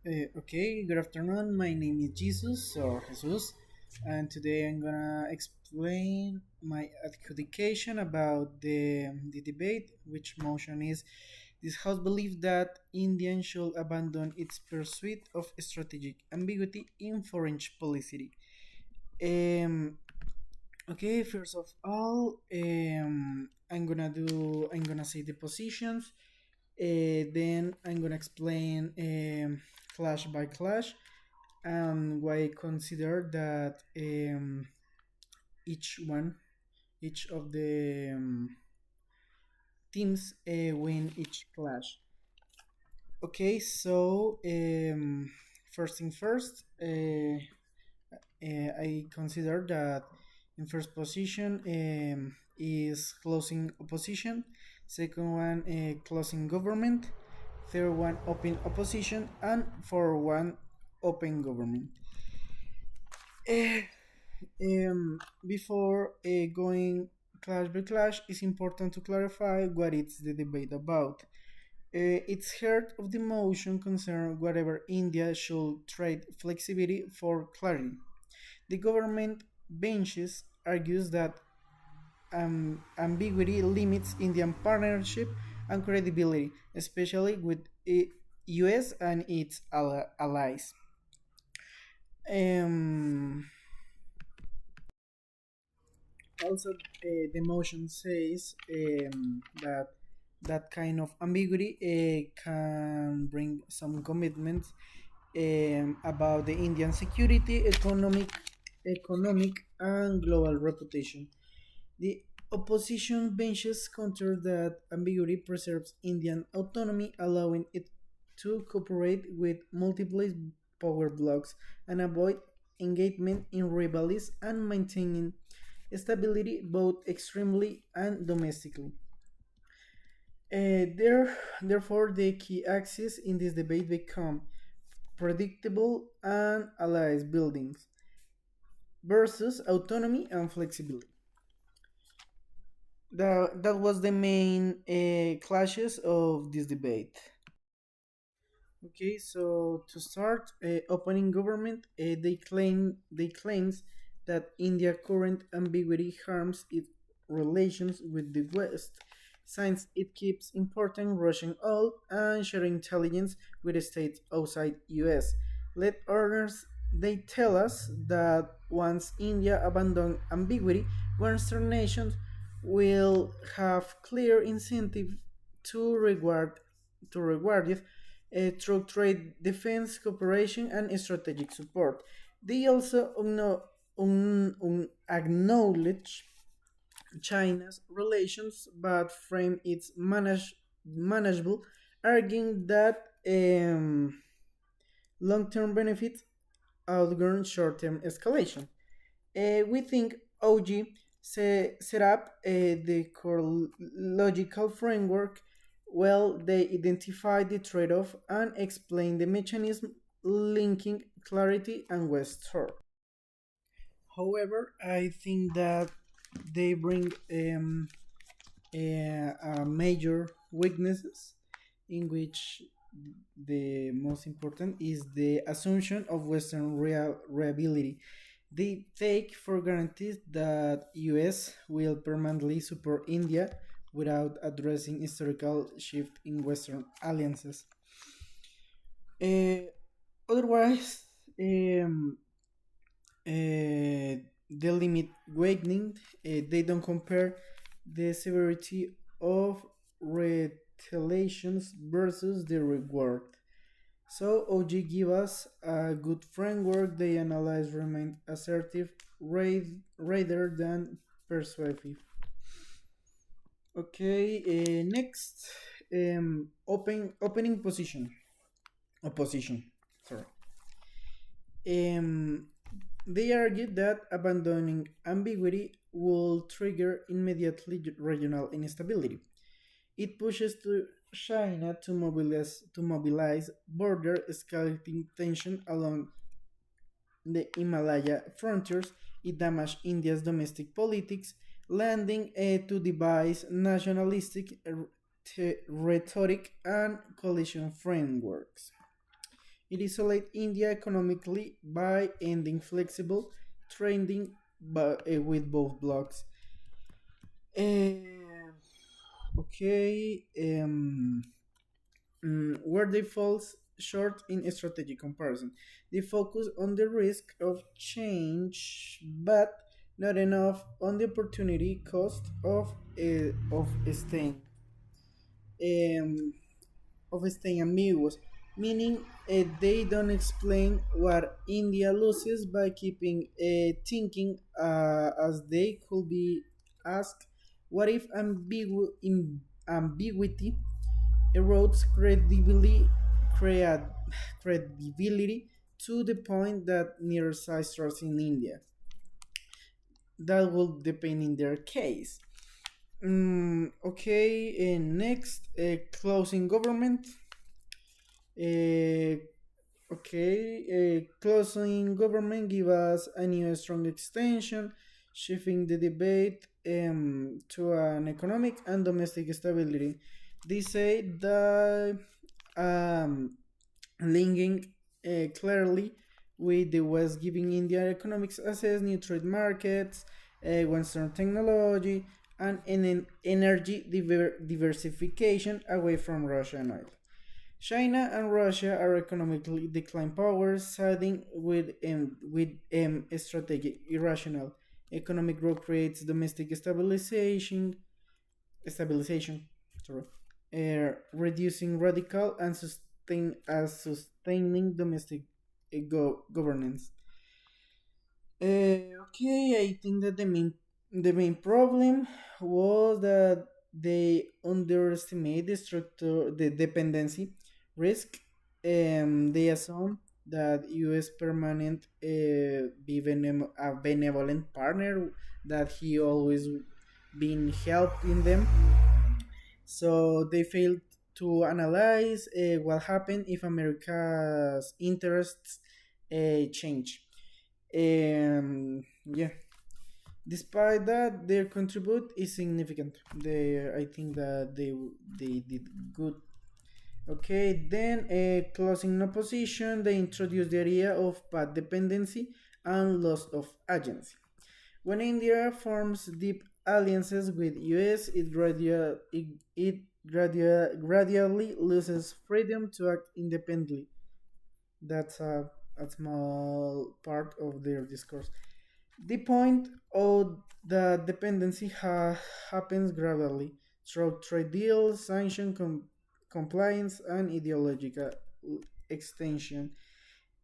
Okay, good afternoon. My name is Jesus, and today I'm gonna explain my adjudication about the debate, which motion is this House believes that India should abandon its pursuit of strategic ambiguity in foreign policy. Um, okay, first of all, I'm gonna say the positions. Then I'm gonna explain clash by clash and why I consider that each one, each of the teams win each clash. Okay, so first thing first, I consider that in first position is closing opposition, second one closing government, third one open opposition, and fourth one open government. Eh, Before going clash by clash, it's important to clarify what it's the debate about. Its heart of the motion concerns whatever India should trade flexibility for clarity. The government benches argues that ambiguity limits Indian partnership and credibility, especially with US and its allies. Um, Also, the motion says that that kind of ambiguity can bring some commitments about the Indian security, economic and global reputation. The opposition benches counter that ambiguity preserves Indian autonomy, allowing it to cooperate with multiple power blocs and avoid engagement in rivalries and maintaining stability both extremely and domestically. Therefore, the key axes in this debate become predictable and allies buildings versus autonomy and flexibility. That was the main clashes of this debate. Okay, so to start, opening government, they claims that India current ambiguity harms its relations with the West, since it keeps importing Russian oil and sharing intelligence with states outside US. Let others they tell us that once India abandons ambiguity, Western nations will have clear incentive to reward it through trade, defense, cooperation, and strategic support. They also acknowledge China's relations but frame its manageable, arguing that long term benefits outweigh short term escalation. We think OG set up the core logical framework. Well, they identify the trade off and explain the mechanism linking clarity and West. However, I think that they bring major weaknesses, in which the most important is the assumption of Western reliability. They take for granted that US will permanently support India without addressing historical shift in Western alliances. Uh, Otherwise, the limit waning, they don't compare the severity of retaliations versus the reward. So OG give us a good framework. They analyze remain assertive rather than persuasive. Okay, next, opening position opposition. Sorry. Um, they argued that abandoning ambiguity will trigger immediately regional instability. It pushes to China to mobilize border escalating tension along the Himalaya frontiers. It damaged India's domestic politics, landing to devise nationalistic rhetoric and coalition frameworks. It isolates India economically by ending flexible trading with both blocs. Uh, okay, where they fall short in strategic comparison. They focus on the risk of change, but not enough on the opportunity cost of staying um, ambiguous, meaning they don't explain what India loses by keeping thinking as they could be asked, what if ambiguity erodes credibility to the point that neither side trusts in India? That will depend in their case. Okay, next, closing government. Uh, closing government give us a new strong extension, shifting the debate to an economic and domestic stability. They say that um, linking clearly with the West giving India economics access, new trade markets, Western technology, and energy diversification away from Russia and oil. China and Russia are economically declined powers, siding with strategic irrational. Economic growth creates domestic stabilization, sorry, reducing radical and sustaining domestic governance. Okay, I think that the main problem was that they underestimate the structure, the dependency risk. They assume that U.S. permanent be a benevolent partner, that he always been helping them. So they failed to analyze what happened if America's interests change. Yeah. Despite that, their contribute is significant. I think that they did good. Okay, then closing opposition, they introduced the idea of path dependency and loss of agency. When India forms deep alliances with US, it gradually loses freedom to act independently. That's a small part of their discourse. The point of the dependency happens gradually through trade deals, compliance, and ideological extension.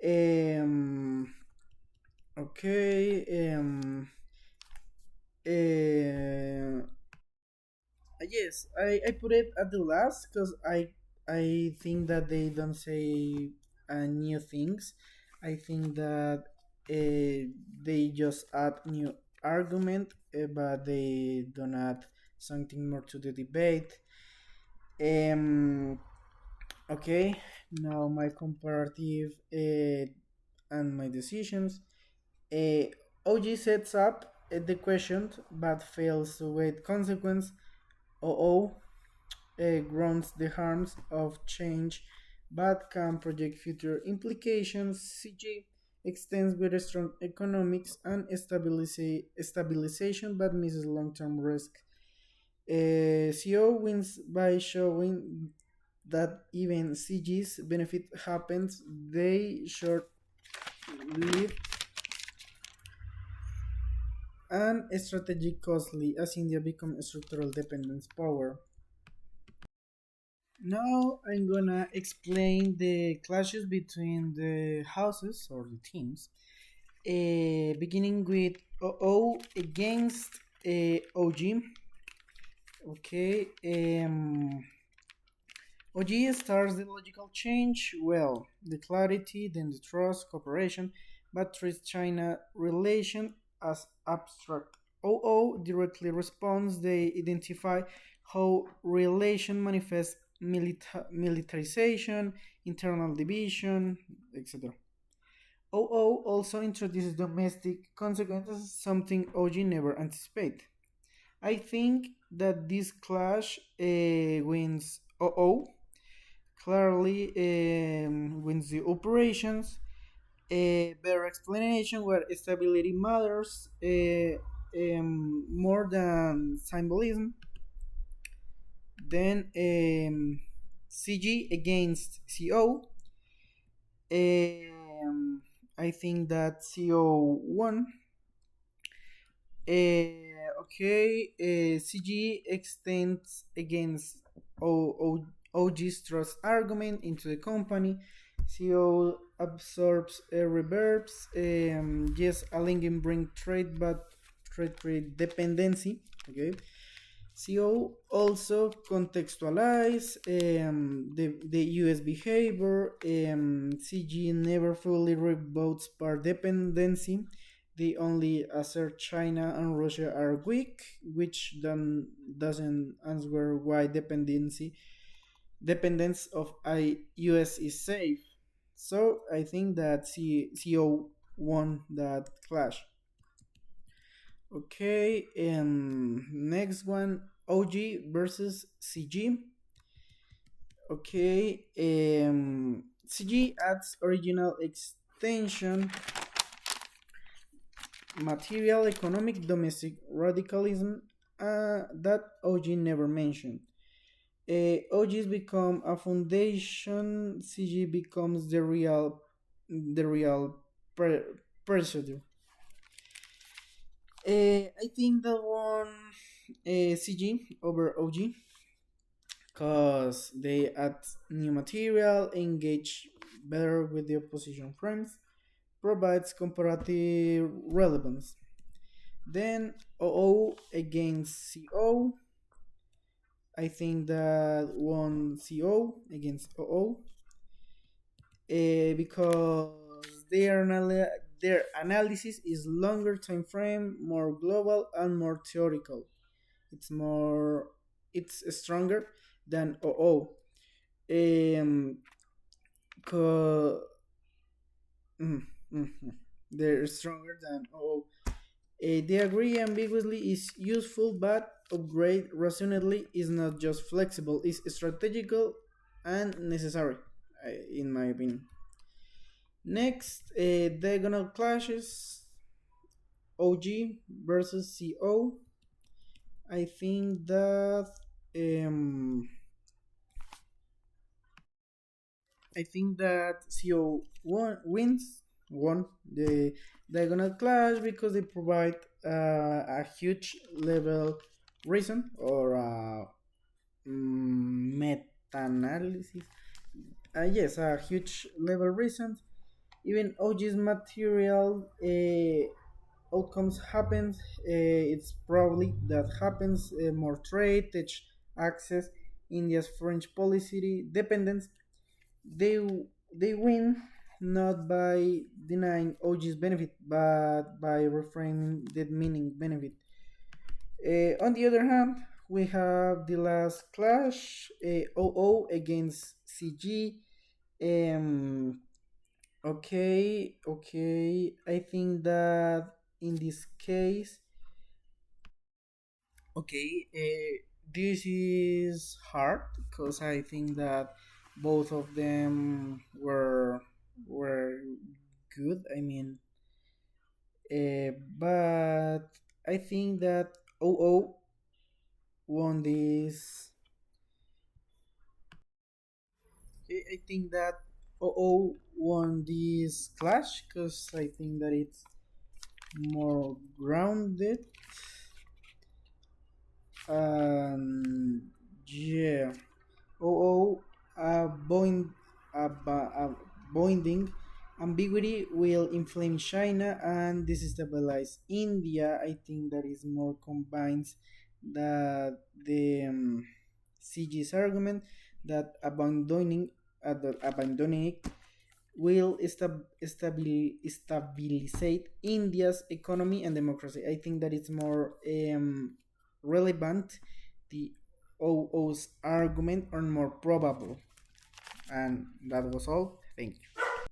Um, okay. Uh, yes, I put it at the last because I think that they don't say new things. I think that they just add new argument, but they don't add something more to the debate. Um, okay, now my comparative and my decisions. Uh, OG sets up the question but fails to weigh consequence. OO grounds the harms of change but can project future implications. CG extends with strong economics and stabilization but misses long term risk. CO wins by showing that even CG's benefit happens, they short lived and strategic costly as India becomes structural dependence power. Now I'm gonna explain the clashes between the houses or the teams, beginning with OO against OG. Okay, OG starts the logical change well, the clarity, then the trust, cooperation, but treats China relation as abstract. OO directly responds, they identify how relation manifests militarization, internal division, etc. OO also introduces domestic consequences, something OG never anticipated. I think that this clash wins OO. clearly wins the operations. A better explanation where stability matters more than symbolism. Then CG against CO. I think that CO won. Okay, CG extends against OG's trust argument into the company. CO absorbs reverbs. Yes, a linking bring trade, but trade create dependency. Okay. CO also contextualize the US behavior. CG never fully reboots par dependency. They only assert China and Russia are weak, which then doesn't answer why dependence of US is safe. So I think that CO won that clash. Okay, next one, OG versus CG. Okay, CG adds original extension, material, economic, domestic radicalism that OG never mentioned. OGs become a foundation, CG becomes the real procedure. I think that one CG over OG because they add new material, engage better with the opposition frames, provides comparative relevance. Then OO against CO. I think that one CO against OO because their analysis is longer time frame, more global, and more theoretical. It's more, it's stronger than OO. Um, co- mm, mm, mm. They're stronger than OO. The agree ambiguously is useful, but upgrade rationally is not just flexible, it's strategical and necessary, in my opinion. Next, diagonal clashes OG versus CO. I think that um, CO won the diagonal clash because they provide a huge level reason or meta-analysis. Yes, a huge level reason. Even OG's material outcomes happens. It's probably that happens more trade, tech access, India's foreign policy dependence. They they win not by denying OG's benefit, but by reframing that meaning benefit. On the other hand, we have the last clash, OO against CG. Um, okay. I think that in this case, this is hard because I think that both of them were good. I mean, but I think that OO won this. I think that OO won this clash because I think that it's more grounded. Yeah, OO binding ambiguity will inflame China and destabilize India. I think that is more combines that the CG's argument that abandoning it will stabilize India's economy and democracy. I think that it's more relevant. The OO's argument are more probable. And that was all. Thank you.